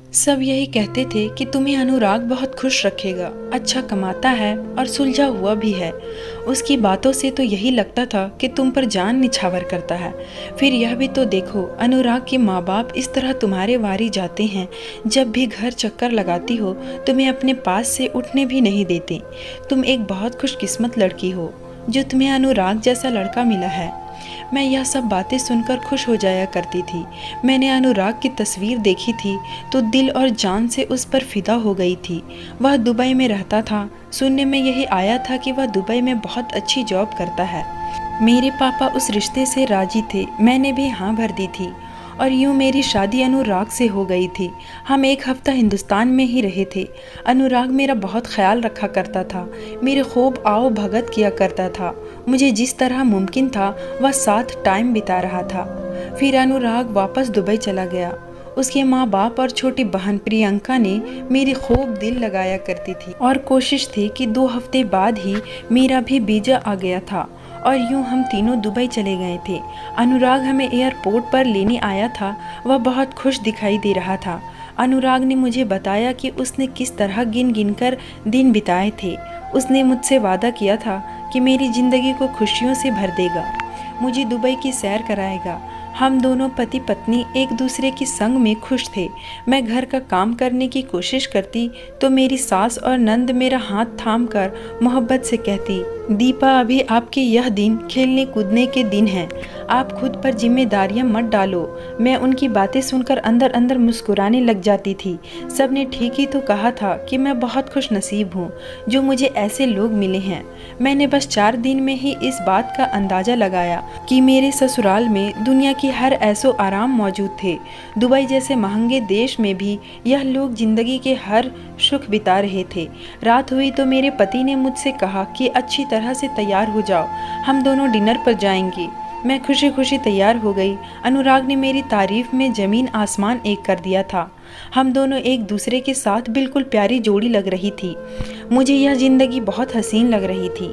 सब यही कहते थे कि तुम्हें अनुराग बहुत खुश रखेगा, अच्छा कमाता है और सुलझा हुआ भी है। उसकी बातों से तो यही लगता था कि तुम पर जान निछावर करता है। फिर यह भी तो देखो, अनुराग के माँ बाप इस तरह तुम्हारे वारी जाते हैं, जब भी घर चक्कर लगाती हो तुम्हें अपने पास से उठने भी नहीं देते। तुम एक बहुत खुशकिस्मत लड़की हो जो तुम्हें अनुराग जैसा लड़का मिला है। मैं यह सब बातें सुनकर खुश हो जाया करती थी। मैंने अनुराग की तस्वीर देखी थी तो दिल और जान से उस पर फिदा हो गई थी। वह दुबई में रहता था। सुनने में यही आया था कि वह दुबई में बहुत अच्छी जॉब करता है। मेरे पापा उस रिश्ते से राजी थे। मैंने भी हाँ भर दी थी और यूं मेरी शादी अनुराग से हो गई थी। हम एक हफ्ता हिंदुस्तान में ही रहे थे। अनुराग मेरा बहुत ख्याल रखा करता था, मेरे खूब आओ भगत किया करता था। मुझे जिस तरह मुमकिन था वह साथ टाइम बिता रहा था। फिर अनुराग वापस दुबई चला गया। उसके माँ बाप और छोटी बहन प्रियंका ने मेरी खूब दिल लगाया करती थी और कोशिश थी कि 2 हफ्ते बाद ही मेरा भी वीज़ा आ गया था और यूं हम तीनों दुबई चले गए थे। अनुराग हमें एयरपोर्ट पर लेने आया था। वह बहुत खुश दिखाई दे रहा था। अनुराग ने मुझे बताया कि उसने किस तरह गिन गिन कर दिन बिताए थे। उसने मुझसे वादा किया था कि मेरी ज़िंदगी को खुशियों से भर देगा, मुझे दुबई की सैर कराएगा। हम दोनों पति पत्नी एक दूसरे के संग में खुश थे। मैं घर का काम करने की कोशिश करती तो मेरी सास और नंद मेरा हाथ थाम कर मोहब्बत से कहती, दीपा अभी आपके यह दिन खेलने कूदने के दिन हैं, आप खुद पर जिम्मेदारियां मत डालो। मैं उनकी बातें सुनकर अंदर अंदर मुस्कुराने लग जाती थी। सब ने ठीक ही तो कहा था कि मैं बहुत खुश नसीब हूँ जो मुझे ऐसे लोग मिले हैं। मैंने बस 4 दिन में ही इस बात का अंदाज़ा लगाया कि मेरे ससुराल में दुनिया की हर ऐसो आराम मौजूद थे। दुबई जैसे महंगे देश में भी यह लोग जिंदगी के हर सुख बिता रहे थे। रात हुई तो मेरे पति ने मुझसे कहा कि अच्छी तरह से तैयार हो जाओ, हम दोनों डिनर पर जाएंगे। मैं खुशी खुशी तैयार हो गई। अनुराग ने मेरी तारीफ में ज़मीन आसमान एक कर दिया था। हम दोनों एक दूसरे के साथ बिल्कुल प्यारी जोड़ी लग रही थी। मुझे यह ज़िंदगी बहुत हसीन लग रही थी,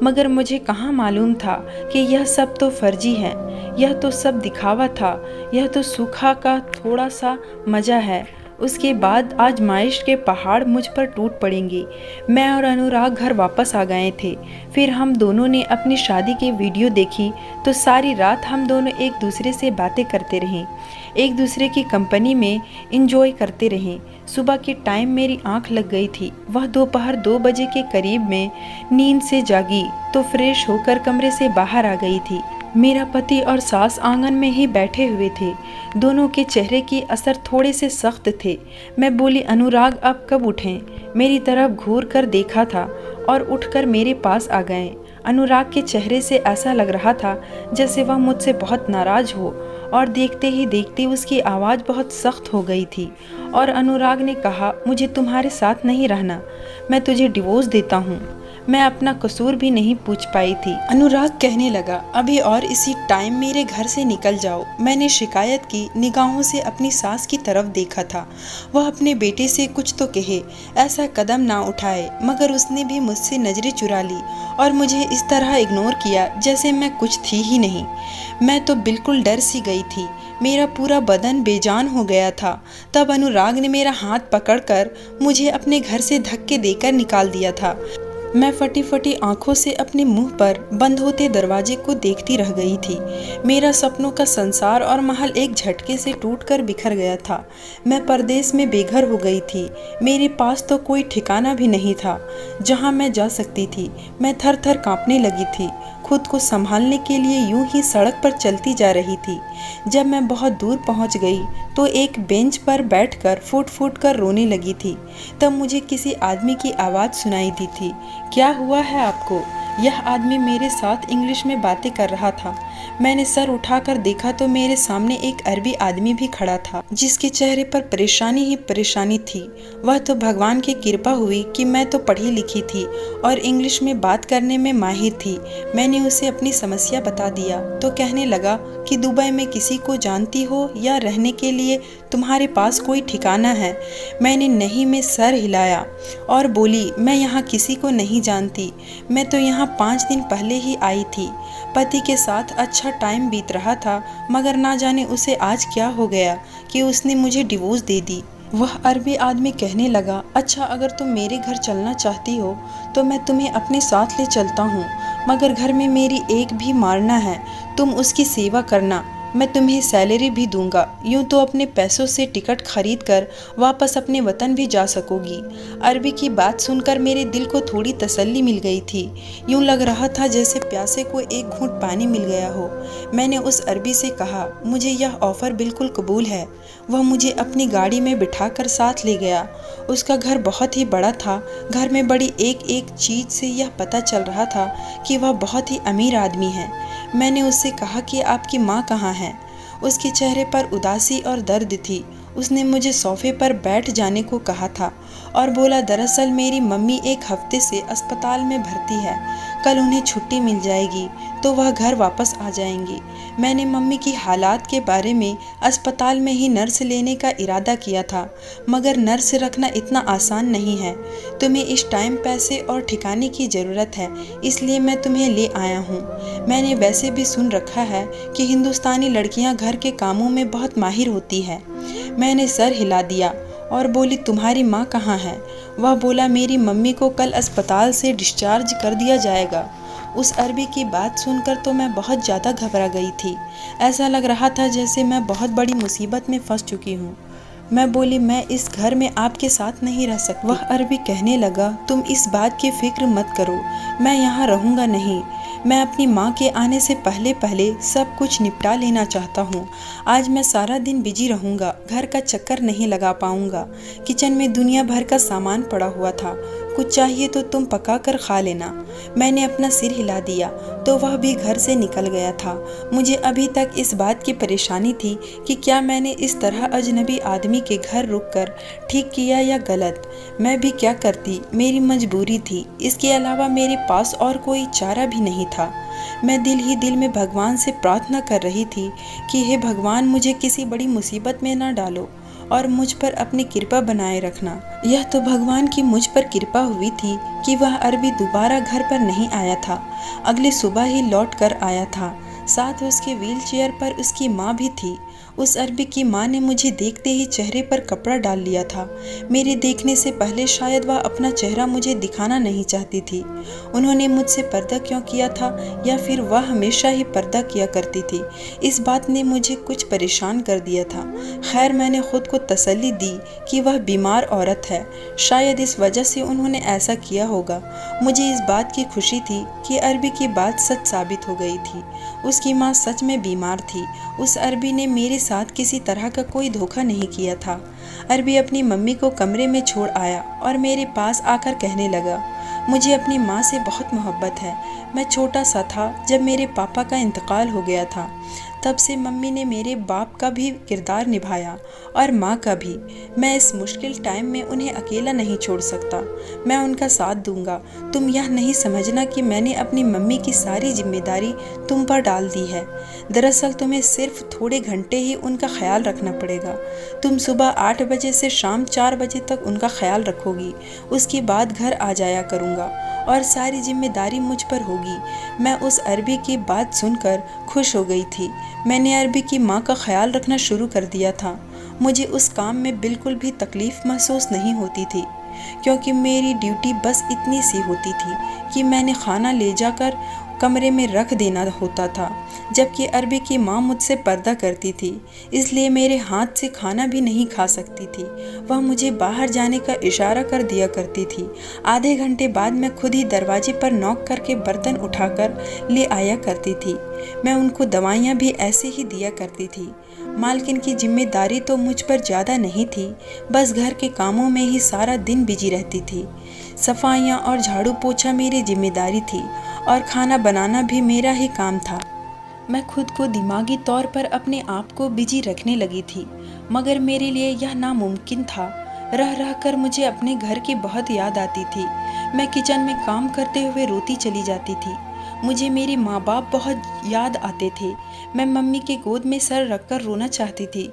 मगर मुझे कहाँ मालूम था कि यह सब तो फर्जी है, यह तो सब दिखावा था, यह तो सूखा का थोड़ा सा मज़ा है। उसके बाद आजमाइश के पहाड़ मुझ पर टूट पड़ेंगे। मैं और अनुराग घर वापस आ गए थे। फिर हम दोनों ने अपनी शादी की वीडियो देखी तो सारी रात हम दोनों एक दूसरे से बातें करते रहे, एक दूसरे की कंपनी में इंजॉय करते रहे। सुबह के टाइम मेरी आंख लग गई थी। वह दोपहर 2 बजे के करीब में नींद से जागी तो फ्रेश होकर कमरे से बाहर आ गई थी। मेरा पति और सास आंगन में ही बैठे हुए थे। दोनों के चेहरे की असर थोड़े से सख्त थे। मैं बोली, अनुराग अब कब उठें? मेरी तरफ घूर कर देखा था और उठकर मेरे पास आ गए। अनुराग के चेहरे से ऐसा लग रहा था जैसे वह मुझसे बहुत नाराज़ हो और देखते ही देखते उसकी आवाज़ बहुत सख्त हो गई थी और अनुराग ने कहा, मुझे तुम्हारे साथ नहीं रहना, मैं तुझे डिवोर्स देता हूँ। मैं अपना कसूर भी नहीं पूछ पाई थी। अनुराग कहने लगा, अभी और इसी टाइम मेरे घर से निकल जाओ। मैंने शिकायत की निगाहों से अपनी सास की तरफ देखा था। वह अपने बेटे से कुछ तो कहे, ऐसा कदम ना उठाए, मगर उसने भी मुझसे नजरें चुरा ली और मुझे इस तरह इग्नोर किया जैसे मैं कुछ थी ही नहीं। मैं तो बिल्कुल डर सी गई थी, मेरा पूरा बदन बेजान हो गया था। तब अनुराग ने मेरा हाथ पकड़कर मुझे अपने घर से धक्के देकर निकाल दिया था। मैं फटी फटी आंखों से अपने मुंह पर बंद होते दरवाजे को देखती रह गई थी। मेरा सपनों का संसार और महल एक झटके से टूटकर बिखर गया था। मैं परदेश में बेघर हो गई थी। मेरे पास तो कोई ठिकाना भी नहीं था जहां मैं जा सकती थी। मैं थर थर कांपने लगी थी। खुद को संभालने के लिए यूं ही सड़क पर चलती जा रही थी। जब मैं बहुत दूर पहुंच गई तो एक बेंच पर बैठकर फूट फूट कर रोने लगी थी। तब मुझे किसी आदमी की आवाज़ सुनाई दी थी, क्या हुआ है आपको? यह आदमी मेरे साथ इंग्लिश में बातें कर रहा था। मैंने सर उठाकर देखा तो मेरे सामने एक अरबी आदमी भी खड़ा था जिसके चेहरे पर परेशानी ही परेशानी थी। वह तो भगवान की कृपा हुई कि मैं तो पढ़ी लिखी थी और इंग्लिश में बात करने में माहिर थी। मैंने उसे अपनी समस्या बता दिया तो कहने लगा कि दुबई में किसी को जानती हो या रहने के लिए तुम्हारे पास कोई ठिकाना है? मैंने नहीं में सर हिलाया और बोली, मैं यहाँ किसी को नहीं जानती। मैं तो यहाँ 5 दिन पहले ही आई थी। पति के साथ अच्छा टाइम बीत रहा था, मगर ना जाने उसे आज क्या हो गया कि उसने मुझे डिवोर्स दे दी। वह अरबी आदमी कहने लगा, अच्छा अगर तुम मेरे घर चलना चाहती हो तो मैं तुम्हें अपने साथ ले चलता हूँ, मगर घर में मेरी एक भी मारना है, तुम उसकी सेवा करना, मैं तुम्हें सैलरी भी दूंगा, यूं तो अपने पैसों से टिकट खरीद कर वापस अपने वतन भी जा सकोगी। अरबी की बात सुनकर मेरे दिल को थोड़ी तसल्ली मिल गई थी। यूं लग रहा था जैसे प्यासे को एक घूंट पानी मिल गया हो। मैंने उस अरबी से कहा, मुझे यह ऑफ़र बिल्कुल कबूल है। वह मुझे अपनी गाड़ी में बिठाकर साथ ले गया। उसका घर बहुत ही बड़ा था। घर में बड़ी एक एक चीज़ से यह पता चल रहा था कि वह बहुत ही अमीर आदमी है। मैंने उससे कहा कि आपकी माँ कहाँ है? उसके चेहरे पर उदासी और दर्द थी। उसने मुझे सोफे पर बैठ जाने को कहा था और बोला, दरअसल मेरी मम्मी एक हफ्ते से अस्पताल में भर्ती है, कल उन्हें छुट्टी मिल जाएगी तो वह घर वापस आ जाएंगी। मैंने मम्मी की हालात के बारे में अस्पताल में ही नर्स लेने का इरादा किया था, मगर नर्स रखना इतना आसान नहीं है। तुम्हें इस टाइम पैसे और ठिकाने की ज़रूरत है, इसलिए मैं तुम्हें ले आया हूँ। मैंने वैसे भी सुन रखा है कि हिंदुस्तानी लड़कियाँ घर के कामों में बहुत माहिर होती है। मैंने सर हिला दिया और बोली, तुम्हारी माँ कहाँ है? वह बोला, मेरी मम्मी को कल अस्पताल से डिस्चार्ज कर दिया जाएगा। उस अरबी की बात सुनकर तो मैं बहुत ज़्यादा घबरा गई थी। ऐसा लग रहा था जैसे मैं बहुत बड़ी मुसीबत में फंस चुकी हूँ। मैं बोली, मैं इस घर में आपके साथ नहीं रह सकती। वह अरबी कहने लगा, तुम इस बात की फिक्र मत करो, मैं यहाँ रहूँगा नहीं। मैं अपनी माँ के आने से पहले पहले सब कुछ निपटा लेना चाहता हूँ। आज मैं सारा दिन बिजी रहूँगा, घर का चक्कर नहीं लगा पाऊँगा। किचन में दुनिया भर का सामान पड़ा हुआ था, कुछ चाहिए तो तुम पका कर खा लेना। मैंने अपना सिर हिला दिया तो वह भी घर से निकल गया था। मुझे अभी तक इस बात की परेशानी थी कि क्या मैंने इस तरह अजनबी आदमी के घर रुककर ठीक किया या गलत। मैं भी क्या करती, मेरी मजबूरी थी, इसके अलावा मेरे पास और कोई चारा भी नहीं था। मैं दिल ही दिल में भगवान से प्रार्थना कर रही थी कि हे भगवान, मुझे किसी बड़ी मुसीबत में ना डालो और मुझ पर अपनी कृपा बनाए रखना। यह तो भगवान की मुझ पर कृपा हुई थी कि वह अरबी दोबारा घर पर नहीं आया था। अगली सुबह ही लौट कर आया था। साथ उसके व्हीलचेयर पर उसकी माँ भी थी। उस अरबी की माँ ने मुझे देखते ही चेहरे पर कपड़ा डाल लिया था। मेरे देखने से पहले शायद वह अपना चेहरा मुझे दिखाना नहीं चाहती थी। उन्होंने मुझसे पर्दा क्यों किया था, या फिर वह हमेशा ही पर्दा किया करती थी, इस बात ने मुझे कुछ परेशान कर दिया था। खैर, मैंने खुद को तसल्ली दी कि वह बीमार औरत है, शायद इस वजह से उन्होंने ऐसा किया होगा। मुझे इस बात की खुशी थी कि अरबी की बात सच साबित हो गई थी। उसकी माँ सच में बीमार थी। उस अरबी ने मेरे साथ किसी तरह का कोई धोखा नहीं किया था। अरबी अपनी मम्मी को कमरे में छोड़ आया और मेरे पास आकर कहने लगा, मुझे अपनी माँ से बहुत मोहब्बत है। मैं छोटा सा था जब मेरे पापा का इंतकाल हो गया था। तब से मम्मी ने मेरे बाप का भी किरदार निभाया और माँ का भी। मैं इस मुश्किल टाइम में उन्हें अकेला नहीं छोड़ सकता। मैं उनका साथ दूंगा। तुम यह नहीं समझना कि मैंने अपनी मम्मी की सारी जिम्मेदारी तुम पर डाल दी है। दरअसल तुम्हें सिर्फ थोड़े घंटे ही उनका ख्याल रखना पड़ेगा। तुम सुबह 8 बजे से शाम 4 बजे तक उनका ख्याल रखोगी। उसके बाद घर आ जाया करूँगा और सारी जिम्मेदारी मुझ पर होगी। मैं उस अरबी की बात सुनकर खुश हो गई थी। मैंने अरबी की माँ का ख्याल रखना शुरू कर दिया था। मुझे उस काम में बिल्कुल भी तकलीफ़ महसूस नहीं होती थी, क्योंकि मेरी ड्यूटी बस इतनी सी होती थी कि मैंने खाना ले जाकर कमरे में रख देना होता था, जबकि अरबी की माँ मुझसे पर्दा करती थी, इसलिए मेरे हाथ से खाना भी नहीं खा सकती थी। वह मुझे बाहर जाने का इशारा कर दिया करती थी। आधे घंटे बाद मैं खुद ही दरवाजे पर नॉक करके बर्तन उठाकर ले आया करती थी। मैं उनको दवाइयाँ भी ऐसे ही दिया करती थी। मालकिन की जिम्मेदारी तो मुझ पर ज़्यादा नहीं थी, बस घर के कामों में ही सारा दिन बिजी रहती थी। सफाइयाँ और झाड़ू पोछा मेरी जिम्मेदारी थी और खाना बनाना भी मेरा ही काम था। मैं खुद को दिमागी तौर पर अपने आप को बिजी रखने लगी थी, मगर मेरे लिए यह नामुमकिन था। रह रह कर मुझे अपने घर की बहुत याद आती थी। मैं किचन में काम करते हुए रोती चली जाती थी। मुझे मेरे माँ बाप बहुत याद आते थे। मैं मम्मी के गोद में सर रखकर रोना चाहती थी।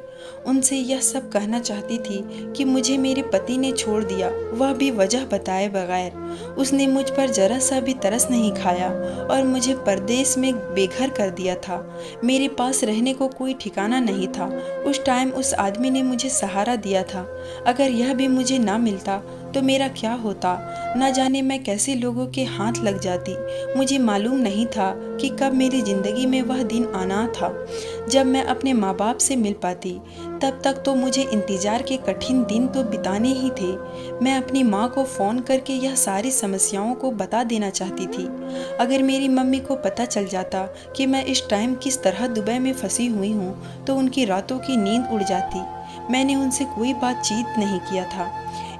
उनसे यह सब कहना चाहती थी कि मुझे मेरे पति ने छोड़ दिया, वह भी वजह बताए बगैर। उसने मुझ पर जरा सा भी तरस नहीं खाया और मुझे परदेश में बेघर कर दिया था। मेरे पास रहने को कोई ठिकाना नहीं था। उस टाइम उस आदमी ने मुझे सहारा दिया था। अगर यह भी मुझे ना मिलता तो मेरा क्या होता, न जाने मैं कैसे लोगों के हाथ लग जाती। मुझे मालूम नहीं था कि कब मेरी ज़िंदगी में वह दिन आना था जब मैं अपने माँ बाप से मिल पाती। तब तक तो मुझे इंतज़ार के कठिन दिन तो बिताने ही थे। मैं अपनी माँ को फ़ोन करके यह सारी समस्याओं को बता देना चाहती थी। अगर मेरी मम्मी को पता चल जाता कि मैं इस टाइम किस तरह दुबई में फंसी हुई हूँ तो उनकी रातों की नींद उड़ जाती। मैंने उनसे कोई बातचीत नहीं किया था।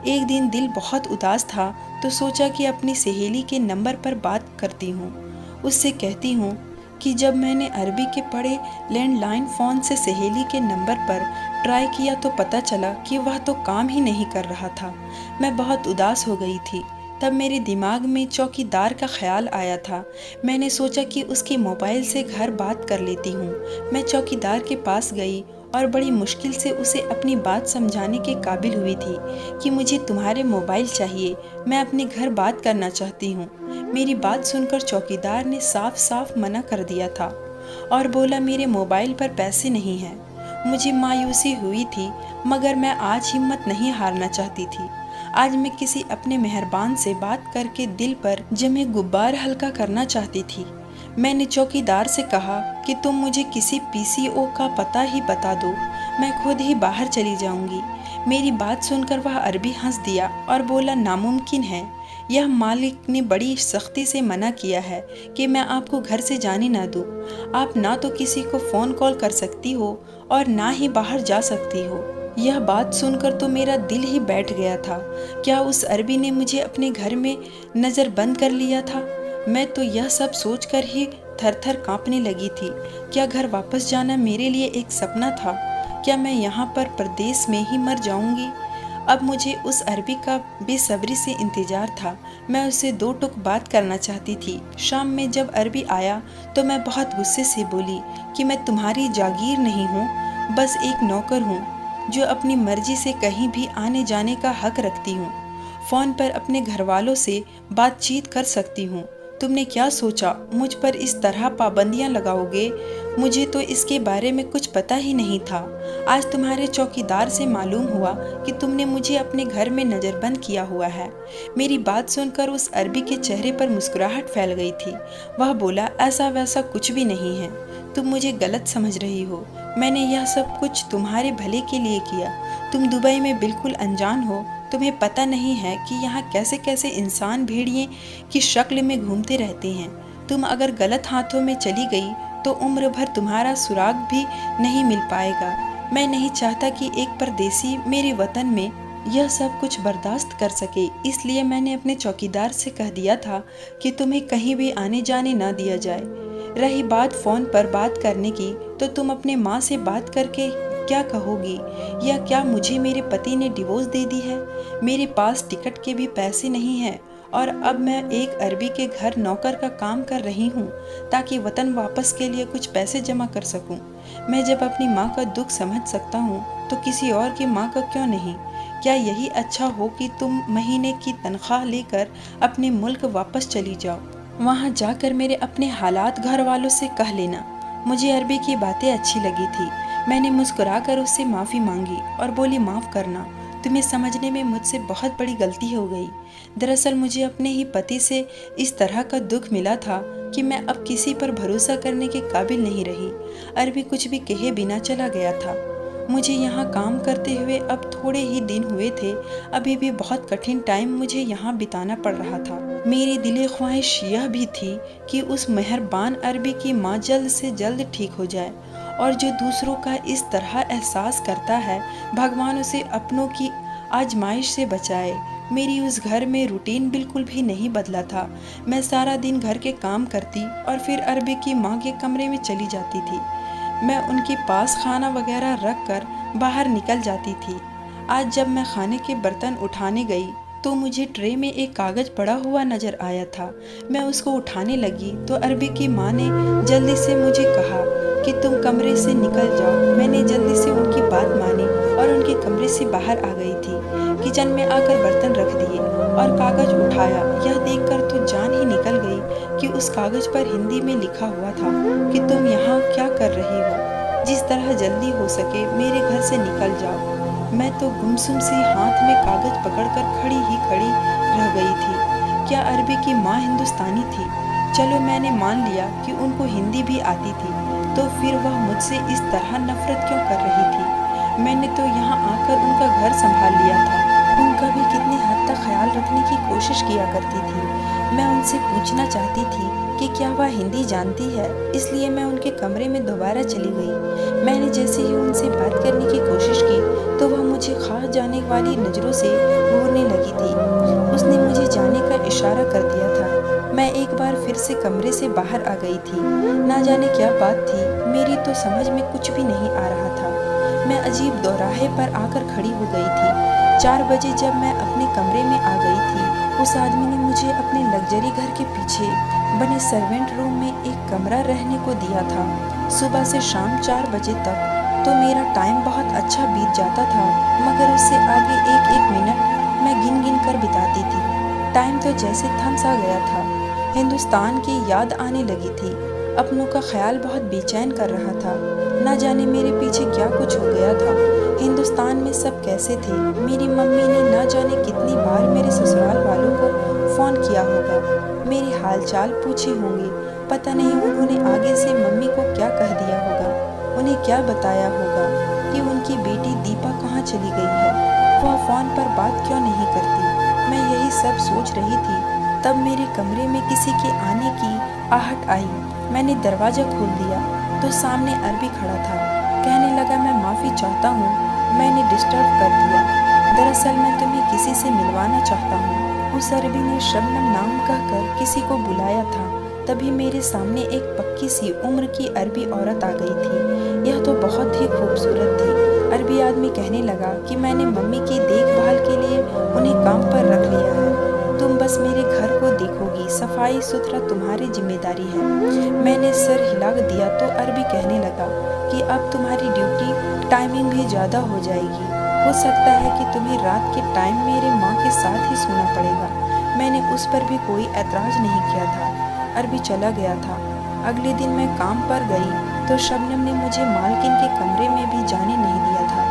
एक दिन दिल बहुत उदास था तो सोचा कि अपनी सहेली के नंबर पर बात करती हूँ। उससे कहती हूँ कि जब मैंने अरबी के पड़े लैंडलाइन फ़ोन से सहेली के नंबर पर ट्राई किया तो पता चला कि वह तो काम ही नहीं कर रहा था। मैं बहुत उदास हो गई थी। तब मेरे दिमाग में चौकीदार का ख्याल आया था। मैंने सोचा कि उसके मोबाइल से घर बात कर लेती हूँ। मैं चौकीदार के पास गई और बड़ी मुश्किल से उसे अपनी बात समझाने के काबिल हुई थी कि मुझे तुम्हारे मोबाइल चाहिए, मैं अपने घर बात करना चाहती हूँ। मेरी बात सुनकर चौकीदार ने साफ साफ मना कर दिया था और बोला मेरे मोबाइल पर पैसे नहीं हैं। मुझे मायूसी हुई थी मगर मैं आज हिम्मत नहीं हारना चाहती थी। आज मैं किसी अपने मेहरबान से बात करके दिल पर जमे गुब्बार हल्का करना चाहती थी। मैंने चौकीदार से कहा कि तुम मुझे किसी पीसीओ का पता ही बता दो, मैं खुद ही बाहर चली जाऊंगी। मेरी बात सुनकर वह अरबी हंस दिया और बोला नामुमकिन है। यह मालिक ने बड़ी सख्ती से मना किया है कि मैं आपको घर से जाने ना दूं। आप ना तो किसी को फ़ोन कॉल कर सकती हो और ना ही बाहर जा सकती हो। यह बात सुनकर तो मेरा दिल ही बैठ गया था। क्या उस अरबी ने मुझे अपने घर में नज़र बंद कर लिया था? मैं तो यह सब सोचकर ही थर थर काँपने लगी थी। क्या घर वापस जाना मेरे लिए एक सपना था? क्या मैं यहाँ पर परदेश में ही मर जाऊंगी? अब मुझे उस अरबी का बेसब्री से इंतज़ार था। मैं उससे दो टुक बात करना चाहती थी। शाम में जब अरबी आया तो मैं बहुत गुस्से से बोली कि मैं तुम्हारी जागीर नहीं हूँ, बस एक नौकर हूँ जो अपनी मर्जी से कहीं भी आने जाने का हक रखती हूँ। फ़ोन पर अपने घर वालों से बातचीत कर सकती हूँ। तुमने क्या सोचा मुझ पर इस तरह पाबंदियां लगाओगे? मुझे तो इसके बारे में कुछ पता ही नहीं था। आज तुम्हारे चौकीदार से मालूम हुआ कि तुमने मुझे अपने घर में नज़रबंद किया हुआ है। मेरी बात सुनकर उस अरबी के चेहरे पर मुस्कुराहट फैल गई थी। वह बोला ऐसा वैसा कुछ भी नहीं है, तुम मुझे गलत समझ रही हो। मैंने यह सब कुछ तुम्हारे भले के लिए किया। तुम दुबई में बिल्कुल अनजान हो। तुम्हें पता नहीं है कि यहाँ कैसे कैसे इंसान भेड़िए की शक्ल में घूमते रहते हैं। तुम अगर गलत हाथों में चली गई तो उम्र भर तुम्हारा सुराग भी नहीं मिल पाएगा। मैं नहीं चाहता कि एक परदेसी मेरे वतन में यह सब कुछ बर्दाश्त कर सके, इसलिए मैंने अपने चौकीदार से कह दिया था कि तुम्हें कहीं भी आने जाने ना दिया जाए। रही बात फ़ोन पर बात करने की, तो तुम अपने माँ से बात करके क्या कहोगी? या क्या मुझे मेरे पति ने डिवोर्स दे दी है? मेरे पास टिकट के भी पैसे नहीं हैं और अब मैं एक अरबी के घर नौकर का काम कर रही हूँ ताकि वतन वापस के लिए कुछ पैसे जमा कर सकूँ। मैं जब अपनी माँ का दुख समझ सकता हूँ तो किसी और की माँ का क्यों नहीं? क्या यही अच्छा हो कि तुम महीने की तनख्वाह लेकर अपने मुल्क वापस चली जाओ? वहाँ जाकर मेरे अपने हालात घर वालों से कह लेना। मुझे अरबी की बातें अच्छी लगी थी। मैंने मुस्कुराकर उससे माफ़ी मांगी और बोली माफ़ करना, तुम्हें समझने में मुझसे बहुत बड़ी गलती हो गई। दरअसल मुझे अपने ही पति से इस तरह का दुख मिला था कि मैं अब किसी पर भरोसा करने के काबिल नहीं रही। अरबी कुछ भी कहे बिना चला गया था। मुझे यहाँ काम करते हुए अब थोड़े ही दिन हुए थे। अभी भी बहुत कठिन टाइम मुझे यहाँ बिताना पड़ रहा था। मेरी दिली ख्वाहिश यह भी थी कि उस मेहरबान अरबी की माँ जल्द से जल्द ठीक हो जाए और जो दूसरों का इस तरह एहसास करता है, भगवान उसे अपनों की आजमाइश से बचाए। मेरी उस घर में रूटीन बिल्कुल भी नहीं बदला था। मैं सारा दिन घर के काम करती और फिर अरबी की माँ के कमरे में चली जाती थी। मैं उनके पास खाना वगैरह रख कर बाहर निकल जाती थी। आज जब मैं खाने के बर्तन उठाने गई तो मुझे ट्रे में एक कागज़ पड़ा हुआ नज़र आया था। मैं उसको उठाने लगी तो अरबी की माँ ने जल्दी से मुझे कहा, कि तुम कमरे से निकल जाओ। मैंने जल्दी से उनकी बात मानी और उनके कमरे से बाहर आ गई थी। किचन में आकर बर्तन रख दिए और कागज उठाया। यह देखकर तो जान ही निकल गई कि उस कागज पर हिंदी में लिखा हुआ था कि तुम यहाँ क्या कर रही हो, जिस तरह जल्दी हो सके मेरे घर से निकल जाओ। मैं तो गुमसुम सी हाथ में कागज पकड़कर खड़ी ही खड़ी रह गई थी। क्या अरबी की माँ हिंदुस्तानी थी? चलो मैंने मान लिया कि उनको हिंदी भी आती थी, तो फिर वह मुझसे इस तरह नफरत क्यों कर रही थी? मैंने तो यहाँ आकर उनका घर संभाल लिया था। उनका भी कितनी हद तक ख्याल रखने की कोशिश किया करती थी। मैं उनसे पूछना चाहती थी कि क्या वह हिंदी जानती है, इसलिए मैं उनके कमरे में दोबारा चली गई। मैंने जैसे ही उनसे बात करने की कोशिश की तो वह मुझे खास जाने वाली नज़रों से घूरने लगी थी। उसने मुझे जाने का इशारा कर दिया था। मैं एक बार फिर से कमरे से बाहर आ गई थी। ना जाने क्या बात थी, मेरी तो समझ में कुछ भी नहीं आ रहा था। मैं अजीब दोराहे पर आकर खड़ी हो गई थी। 4 बजे जब मैं अपने कमरे में आ गई थी, उस आदमी ने मुझे अपने लग्जरी घर के पीछे बने सर्वेंट रूम में एक कमरा रहने को दिया था। सुबह से शाम 4 बजे तक तो मेरा टाइम बहुत अच्छा बीत जाता था, मगर उससे आगे एक एक मिनट मैं गिन गिन कर बिताती थी। टाइम तो जैसे थम सा गया था। हिंदुस्तान की याद आने लगी थी। अपनों का ख्याल बहुत बेचैन कर रहा था। ना जाने मेरे पीछे क्या कुछ हो गया था। हिंदुस्तान में सब कैसे थे? मेरी मम्मी ने ना जाने कितनी बार मेरे ससुराल वालों को फ़ोन किया होगा, मेरे हालचाल पूछे होंगे। पता नहीं उन्होंने आगे से मम्मी को क्या कह दिया होगा, उन्हें क्या बताया होगा कि उनकी बेटी दीपा कहाँ चली गई है, वह फ़ोन पर बात क्यों नहीं करती। मैं यही सब सोच रही थी, तब मेरे कमरे में किसी के आने की आहट आई। मैंने दरवाज़ा खोल दिया तो सामने अरबी खड़ा था। कहने लगा, मैं माफ़ी चाहता हूँ, मैंने डिस्टर्ब कर दिया। दरअसल मैं तुम्हें किसी से मिलवाना चाहता हूँ। उस अरबी ने शबनम नाम कहकर किसी को बुलाया था। तभी मेरे सामने एक पक्की सी उम्र की अरबी औरत आ गई थी। यह तो बहुत ही खूबसूरत थी। अरबी आदमी कहने लगा कि मैंने मम्मी की देखभाल के लिए उन्हें काम पर रख लिया है। तुम बस मेरे घर को देखोगी, सफाई सुथरा तुम्हारी जिम्मेदारी है। मैंने सर हिला दिया तो अरबी कहने लगा कि अब तुम्हारी ड्यूटी टाइमिंग भी ज़्यादा हो जाएगी। हो सकता है कि तुम्हें रात के टाइम मेरे माँ के साथ ही सोना पड़ेगा। मैंने उस पर भी कोई ऐतराज़ नहीं किया था। अरबी चला गया था। अगले दिन मैं काम पर गई तो शबनम ने मुझे मालकिन के कमरे में भी जाने नहीं दिया था।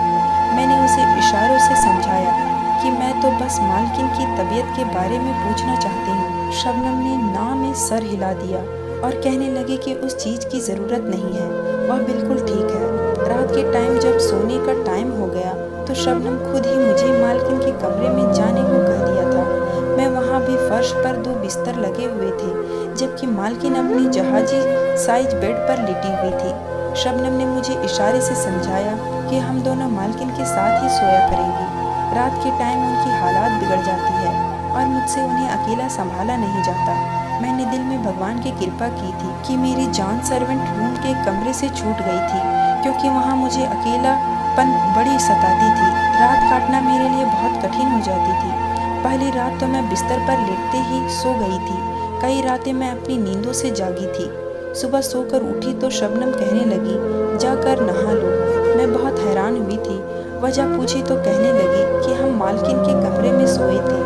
मैंने उसे इशारों से समझाया कि मैं तो बस मालकिन की तबीयत के बारे में पूछना चाहती हूँ। शबनम ने ना में सर हिला दिया और कहने लगे कि उस चीज़ की ज़रूरत नहीं है, वह बिल्कुल ठीक है। रात के टाइम जब सोने का टाइम हो गया तो शबनम खुद ही मुझे मालकिन के कमरे में जाने को कह दिया था। मैं वहाँ भी फर्श पर 2 बिस्तर लगे हुए थे, जबकि मालकिन अपनी जहाजी साइज बेड पर लेटी हुई थी। शबनम ने मुझे इशारे से समझाया कि हम दोनों मालकिन के साथ ही सोया करेंगे। रात के टाइम उनकी हालात बिगड़ जाती है और मुझसे उन्हें अकेला संभाला नहीं जाता। मैंने दिल में भगवान की कृपा की थी कि मेरी जान सर्वेंट रूम के कमरे से छूट गई थी, क्योंकि वहाँ मुझे अकेलापन बड़ी सताती थी। रात काटना मेरे लिए बहुत कठिन हो जाती थी। पहली रात तो मैं बिस्तर पर लेटते ही सो गई थी। कई रातें मैं अपनी नींदों से जागी थी। सुबह सोकर उठी तो शबनम कहने लगी, जाकर नहा लो। मैं बहुत हैरान हुई थी। वजह पूछी तो कहने लगी कि हम मालकिन के कमरे में सोए थे,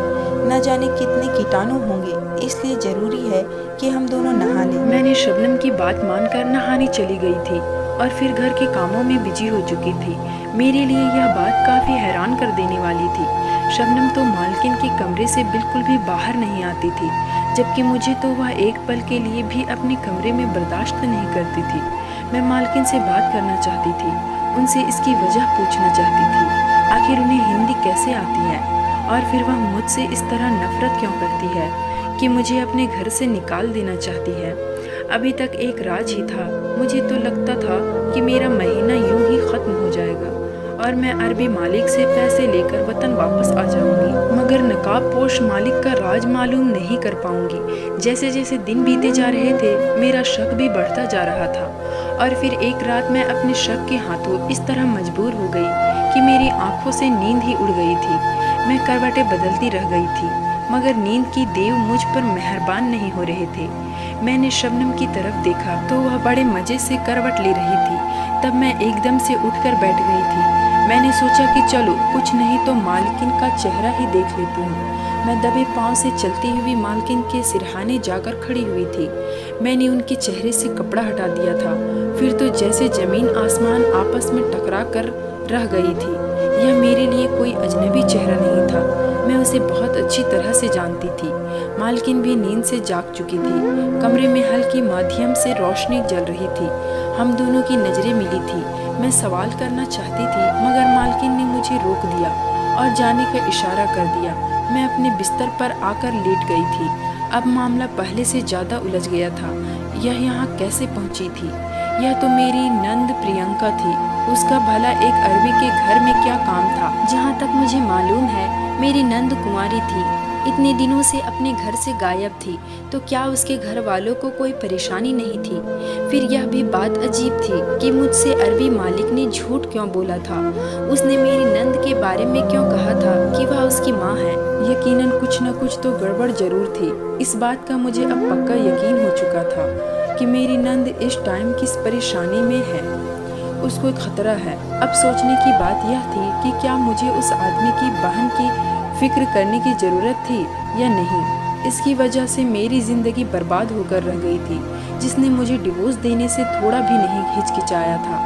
न जाने कितने कीटाणु होंगे, इसलिए ज़रूरी है कि हम दोनों नहा लें। मैंने शबनम की बात मानकर नहाने चली गई थी और फिर घर के कामों में बिजी हो चुकी थी। मेरे लिए यह बात काफ़ी हैरान कर देने वाली थी। शबनम तो मालकिन के कमरे से बिल्कुल भी बाहर नहीं आती थी, जबकि मुझे तो वह एक पल के लिए भी अपने कमरे में बर्दाश्त नहीं करती थी। मैं मालकिन से बात करना चाहती थी, उनसे इसकी वजह पूछना चाहती थी। आखिर उन्हें हिंदी कैसे आती है और फिर वह मुझसे इस तरह नफरत क्यों करती है कि मुझे अपने घर से निकाल देना चाहती है। अभी तक एक राज ही था। मुझे तो लगता था कि मेरा महीना यूं ही ख़त्म हो जाएगा और मैं अरबी मालिक से पैसे लेकर वतन वापस आ जाऊंगी, मगर नकाबपोश मालिक का राज मालूम नहीं कर पाऊंगी। जैसे जैसे दिन बीते जा रहे थे, मेरा शक भी बढ़ता जा रहा था और फिर एक रात मैं अपने शक के हाथों इस तरह मजबूर हो गई कि मेरी आंखों से नींद ही उड़ गई थी। मैं करवटें बदलती रह गई थी। मगर नींद की देव मुझ पर मेहरबान नहीं हो रहे थे। मैंने शबनम की तरफ देखा तो वह बड़े मज़े से करवट ले रही थी। तब मैं एकदम से उठकर बैठ गई थी। मैंने सोचा कि चलो कुछ नहीं तो मालकिन का चेहरा ही देख लेती हूँ। मैं दबे पाँव से चलती हुई मालकिन के सिरहाने जाकर खड़ी हुई थी। मैंने उनके चेहरे से कपड़ा हटा दिया था। फिर तो जैसे जमीन आसमान आपस में टकरा कर रह गई थी। यह मेरे लिए कोई अजनबी चेहरा नहीं था। मैं उसे बहुत अच्छी तरह से जानती थी। मालकिन भी नींद से जाग चुकी थी। कमरे में हल्की माध्यम से रोशनी जल रही थी। हम दोनों की नज़रें मिली थी। मैं सवाल करना चाहती थी मगर मालकिन ने मुझे रोक दिया और जाने का इशारा कर दिया। मैं अपने बिस्तर पर आकर लेट गई थी। अब मामला पहले से ज़्यादा उलझ गया था। यह यहाँ कैसे पहुँची थी? यह तो मेरी नंद प्रियंका थी। उसका भला एक अरबी के घर में क्या काम था? जहाँ तक मुझे मालूम है मेरी नंद कुमारी थी, इतने दिनों से अपने घर से गायब थी, तो क्या उसके घर वालों को कोई परेशानी नहीं थी? फिर यह भी बात अजीब थी कि मुझसे अरबी मालिक ने झूठ क्यों बोला था? उसने मेरी नंद के बारे में क्यों कहा था कि वह उसकी माँ है? यकीनन कुछ न कुछ तो गड़बड़ जरूर थी। इस बात का मुझे अब पक्का यकीन हो चुका था कि मेरी नंद इस टाइम किस परेशानी में है। उसको खतरा है। अब सोचने की बात यह थी कि क्या मुझे उस आदमी की बहन की फिक्र करने की ज़रूरत थी या नहीं। इसकी वजह से मेरी ज़िंदगी बर्बाद होकर रह गई थी। जिसने मुझे डिवोर्स देने से थोड़ा भी नहीं हिचकिचाया था।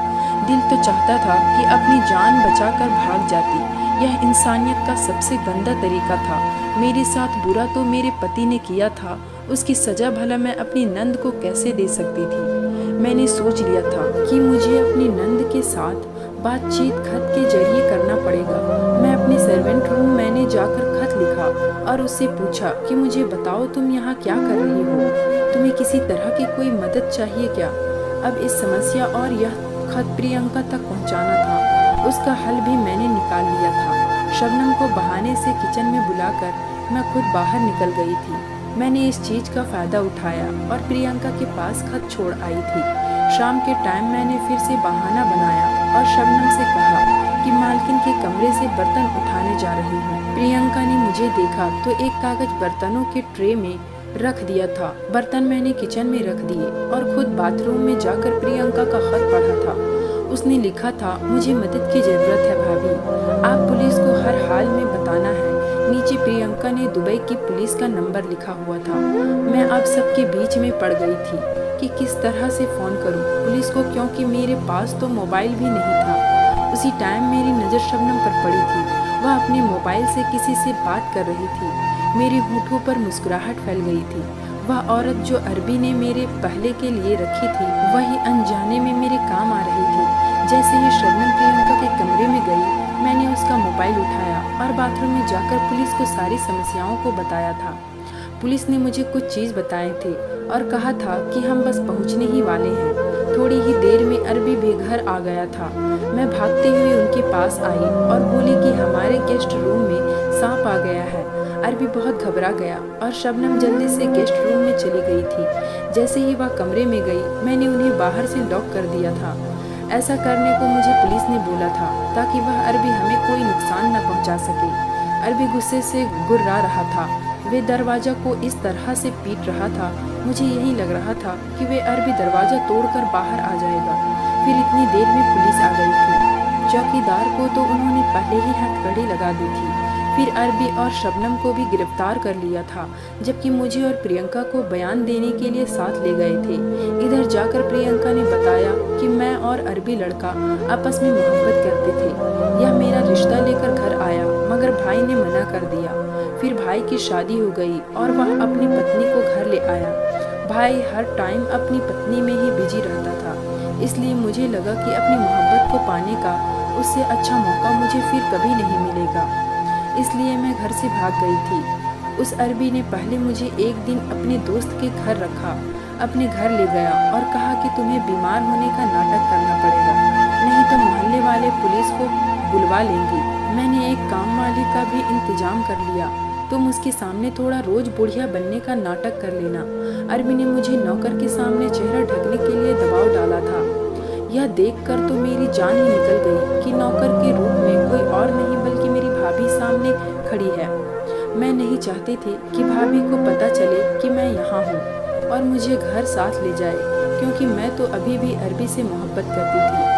दिल तो चाहता था कि अपनी जान बचाकर भाग जाती। यह इंसानियत का सबसे गंदा तरीका था। मेरे साथ बुरा तो मेरे पति ने किया था, उसकी सज़ा भला मैं अपनी नंद को कैसे दे सकती थी। मैंने सोच लिया था कि मुझे अपनी नंद के साथ बातचीत खत के जरिए करना पड़ेगा। मैं अपने सर्वेंट रूम मैंने जाकर खत लिखा और उससे पूछा कि मुझे बताओ तुम यहाँ क्या कर रही हो? तुम्हें किसी तरह की कोई मदद चाहिए क्या? अब इस समस्या और यह खत प्रियंका तक पहुँचाना था। उसका हल भी मैंने निकाल लिया था। शबनम को बहाने से किचन में बुलाकर मैं खुद बाहर निकल गई थी। मैंने इस चीज़ का फ़ायदा उठाया और प्रियंका के पास खत छोड़ आई थी। शाम के टाइम मैंने फिर से बहाना बनाया और शबनम से कहा कि मालकिन के कमरे से बर्तन उठाने जा रही हूँ। प्रियंका ने मुझे देखा तो एक कागज बर्तनों के ट्रे में रख दिया था। बर्तन मैंने किचन में रख दिए और खुद बाथरूम में जाकर प्रियंका का खत पढ़ा था। उसने लिखा था, मुझे मदद की ज़रूरत है भाभी, आप पुलिस को हर हाल में बताना है। नीचे प्रियंका ने दुबई की पुलिस का नंबर लिखा हुआ था। मैं अब सबके बीच में पड़ गई थी कि किस तरह से फ़ोन करूं पुलिस को, क्योंकि मेरे पास तो मोबाइल भी नहीं था। उसी टाइम मेरी नज़र शबनम पर पड़ी थी। वह अपने मोबाइल से किसी से बात कर रही थी। मेरे होठों पर मुस्कुराहट फैल गई थी। वह औरत जो अरबी ने मेरे पहले के लिए रखी थी वही अनजाने में मेरे काम आ रही थी। जैसे ही शबनम प्रियंका के कमरे में गई मैंने उसका मोबाइल उठाया और बाथरूम में जाकर पुलिस को सारी समस्याओं को बताया था। पुलिस ने मुझे कुछ चीज़ बताए थे और कहा था कि हम बस पहुंचने ही वाले हैं। थोड़ी ही देर में अरबी भी घर आ गया था। मैं भागते हुए उनके पास आई और बोली कि हमारे गेस्ट रूम में सांप आ गया है। अरबी बहुत घबरा गया और शबनम जल्दी से गेस्ट रूम में चली गई थी। जैसे ही वह कमरे में गई मैंने उन्हें बाहर से लॉक कर दिया था। ऐसा करने को मुझे पुलिस ने बोला था ताकि वह अरबी हमें कोई नुकसान न पहुंचा सके। अरबी गुस्से से गुर्रा रहा था। वे दरवाज़ा को इस तरह से पीट रहा था, मुझे यही लग रहा था कि वे अरबी दरवाज़ा तोड़कर बाहर आ जाएगा। फिर इतनी देर में पुलिस आ गई थी। चौकीदार को तो उन्होंने पहले ही हथकड़ी लगा दी थी। फिर अरबी और शबनम को भी गिरफ्तार कर लिया था, जबकि मुझे और प्रियंका को बयान देने के लिए साथ ले गए थे। इधर जाकर प्रियंका ने बताया कि मैं और अरबी लड़का आपस में मोहब्बत करते थे। यह मेरा रिश्ता लेकर घर आया मगर भाई ने मना कर दिया। फिर भाई की शादी हो गई और वह अपनी पत्नी को घर ले आया। भाई हर टाइम अपनी पत्नी में ही बिजी रहता था, इसलिए मुझे लगा कि अपनी मोहब्बत को पाने का उससे अच्छा मौका मुझे फिर कभी नहीं मिलेगा। इसलिए मैं घर से भाग गई थी। उस अरबी ने पहले मुझे एक दिन अपने दोस्त के घर रखा, अपने घर ले गया और कहा कि तुम्हें बीमार होने का नाटक करना पड़ेगा, नहीं तो मोहल्ले वाले पुलिस को बुलवा लेंगे। मैंने एक काम वाली का भी इंतजाम कर लिया, तुम उसके सामने थोड़ा रोज बुढ़िया बनने का नाटक कर लेना। अरबी ने मुझे नौकर के सामने चेहरा ढकने के लिए दबाव डाला था। यह देखकर तो मेरी जान ही निकल गई कि नौकर के रूप में कोई और नहीं बल्कि मेरी भाभी सामने खड़ी है। मैं नहीं चाहती थी कि भाभी को पता चले कि मैं यहाँ हूँ और मुझे घर साथ ले जाए, क्योंकि मैं तो अभी भी अरबी से मोहब्बत करती थी।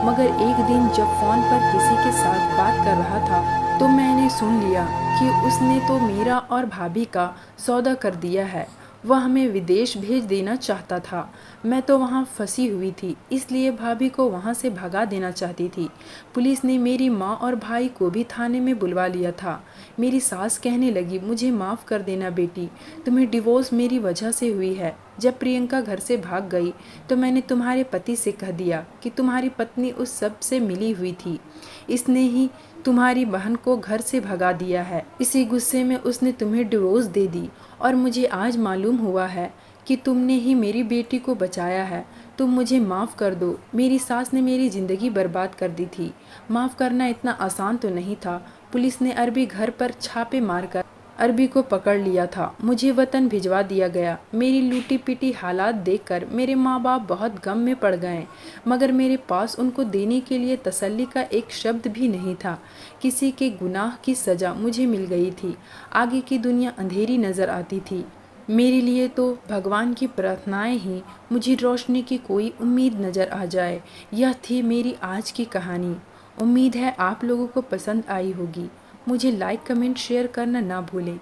मगर एक दिन जब फ़ोन पर किसी के साथ बात कर रहा था तो मैंने सुन लिया कि उसने तो मेरा और भाभी का सौदा कर दिया है। वह हमें विदेश भेज देना चाहता था। मैं तो वहाँ फंसी हुई थी, इसलिए भाभी को वहाँ से भगा देना चाहती थी। पुलिस ने मेरी माँ और भाई को भी थाने में बुलवा लिया था। मेरी सास कहने लगी, मुझे माफ़ कर देना बेटी, तुम्हें डिवोर्स मेरी वजह से हुई है। जब प्रियंका घर से भाग गई तो मैंने तुम्हारे पति से कह दिया कि तुम्हारी पत्नी उस सब से मिली हुई थी। इसने ही तुम्हारी बहन को घर से भगा दिया है। इसी गुस्से में उसने तुम्हें डिवोर्स दे दी और मुझे आज मालूम हुआ है कि तुमने ही मेरी बेटी को बचाया है। तुम मुझे माफ़ कर दो। मेरी सास ने मेरी ज़िंदगी बर्बाद कर दी थी। माफ़ करना इतना आसान तो नहीं था। पुलिस ने अरबी घर पर छापे मारकर अरबी को पकड़ लिया था। मुझे वतन भिजवा दिया गया। मेरी लूटी पिटी हालात देखकर मेरे माँ बाप बहुत गम में पड़ गए, मगर मेरे पास उनको देने के लिए तसल्ली का एक शब्द भी नहीं था। किसी के गुनाह की सज़ा मुझे मिल गई थी। आगे की दुनिया अंधेरी नज़र आती थी। मेरे लिए तो भगवान की प्रार्थनाएं ही मुझे रोशनी की कोई उम्मीद नज़र आ जाए। यह थी मेरी आज की कहानी। उम्मीद है आप लोगों को पसंद आई होगी। मुझे लाइक कमेंट शेयर करना ना भूलें।